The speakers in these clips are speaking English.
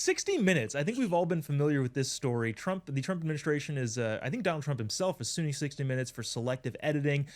60 Minutes. I think we've all been familiar with this story. The Trump administration is, I think Donald Trump himself is suing 60 Minutes for selective editing.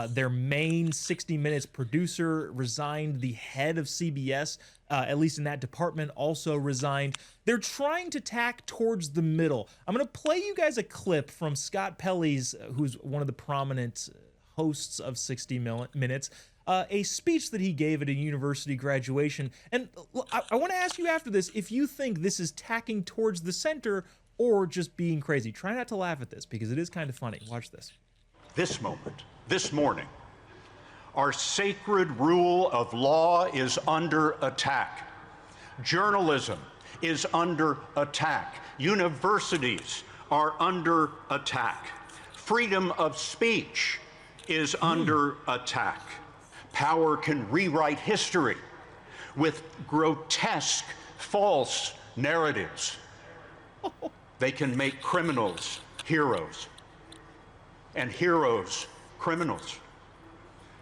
Their main 60 Minutes producer resigned. The head of CBS, at least in that department, also resigned. They're trying to tack towards the middle. I'm going to play you guys a clip from Scott Pelley's, who's one of the prominent hosts of 60 Minutes, a speech that he gave at a university graduation. And I want to ask you after this if you think this is tacking towards the center or just being crazy. Try not to laugh at this because it is kind of funny. Watch this. This moment, this morning, our sacred rule of law is under attack. Journalism is under attack. Universities are under attack. Freedom of speech is under attack. Power can rewrite history with grotesque, false narratives. They can make criminals heroes and heroes criminals.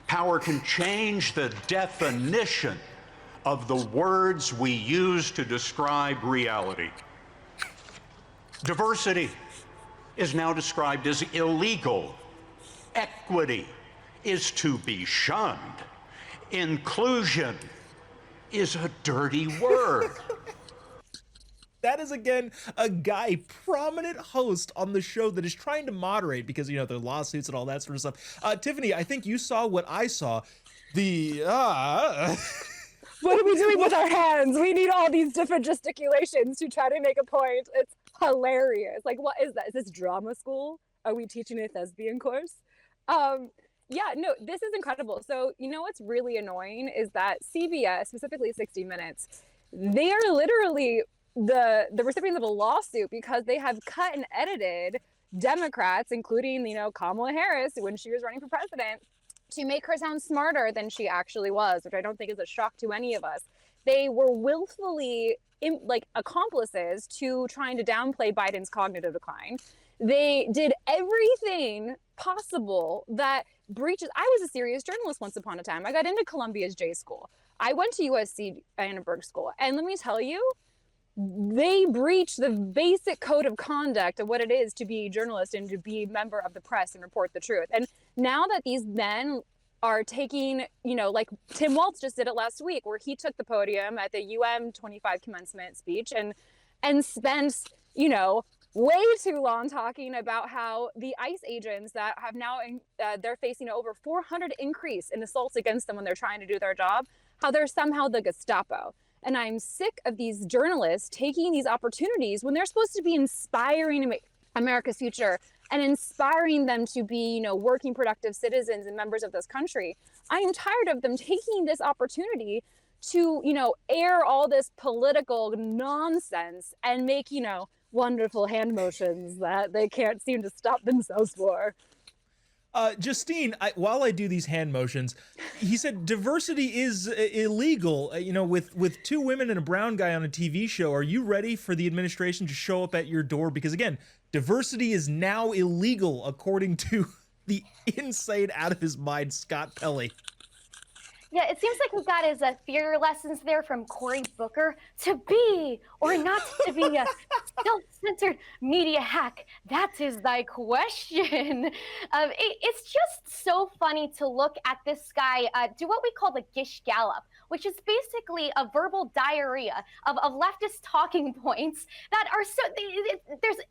Power can change the definition of the words we use to describe reality. Diversity is now described as illegal. Equity is to be shunned. Inclusion is a dirty word. That is, again, a guy, prominent host on the show that is trying to moderate because, you know, there are lawsuits and all that sort of stuff. Tiffany, I think you saw what I saw. What are we doing with our hands? We need all these different gesticulations to try to make a point. It's hilarious. Like, what is that? Is this drama school? Are we teaching a thespian course? Yeah, no, this is incredible. So, you know what's really annoying is that CBS, specifically 60 Minutes, they are literally the recipients of a lawsuit because they have cut and edited Democrats, including, you know, Kamala Harris, when she was running for president, to make her sound smarter than she actually was, which I don't think is a shock to any of us. They were willfully accomplices to trying to downplay Biden's cognitive decline. They did everything possible that breaches. I was a serious journalist once upon a time. I got into Columbia's J School. I went to USC Annenberg School. And let me tell you, they breached the basic code of conduct of what it is to be a journalist and to be a member of the press and report the truth. And now that these men are taking, you know, like Tim Walz just did it last week, where he took the podium at the 25 commencement speech and spent, you know, way too long talking about how the ICE agents that have now, they're facing over 400 increase in assaults against them when they're trying to do their job, how they're somehow the Gestapo. And I'm sick of these journalists taking these opportunities when they're supposed to be inspiring America's future and inspiring them to be, you know, working productive citizens and members of this country. I am tired of them taking this opportunity to, you know, air all this political nonsense and make, you know, wonderful hand motions that they can't seem to stop themselves for. Justine, while I do these hand motions, he said diversity is illegal. You know, with two women and a brown guy on a TV show, are you ready for the administration to show up at your door? Because again, diversity is now illegal, according to the insane, out of his mind Scott Pelley. Yeah, it seems like we got his theater lessons there from Cory Booker. To be or not to be a self-centered media hack, that is thy question. It's just so funny to look at this guy do what we call the Gish Gallop, which is basically a verbal diarrhea of leftist talking points that are so,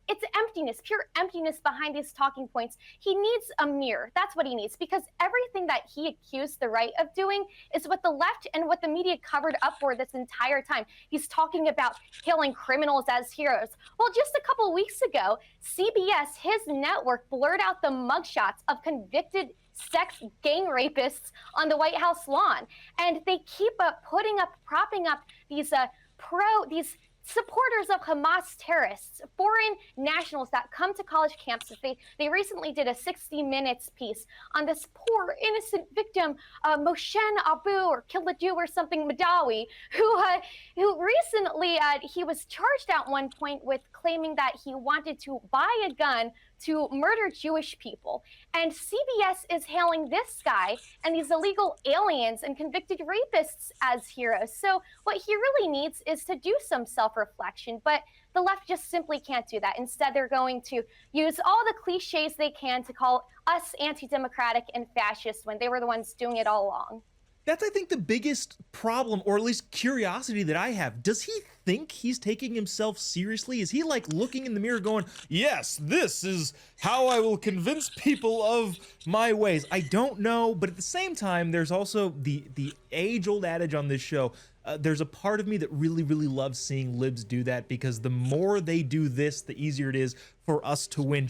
it's emptiness, pure emptiness behind these talking points. He needs a mirror. That's what he needs, because everything that he accused the right of doing is what the left and what the media covered up for this entire time. He's talking about hailing criminals as heroes. Well, just a couple weeks ago, CBS, his network, blurred out the mugshots of convicted sex gang rapists on the White House lawn. And they keep propping up these supporters of Hamas terrorists, foreign nationals that come to college campuses. They recently did a 60 Minutes piece on this poor innocent victim, Moshen Abu or Kiladu or something Madawi, who recently he was charged at one point with claiming that he wanted to buy a gun to murder Jewish people. And CBS is hailing this guy and these illegal aliens and convicted rapists as heroes. So what he really needs is to do some self self-reflection. But the left just simply can't do that. Instead, they're going to use all the cliches they can to call us anti-democratic and fascist when they were the ones doing it all along. That's, I think, the biggest problem, or at least curiosity that I have. Does he think he's taking himself seriously? Is he like looking in the mirror going, yes, this is how I will convince people of my ways? I don't know, but at the same time, there's also the age-old adage on this show. There's a part of me that really, really loves seeing libs do that, because the more they do this, the easier it is for us to win.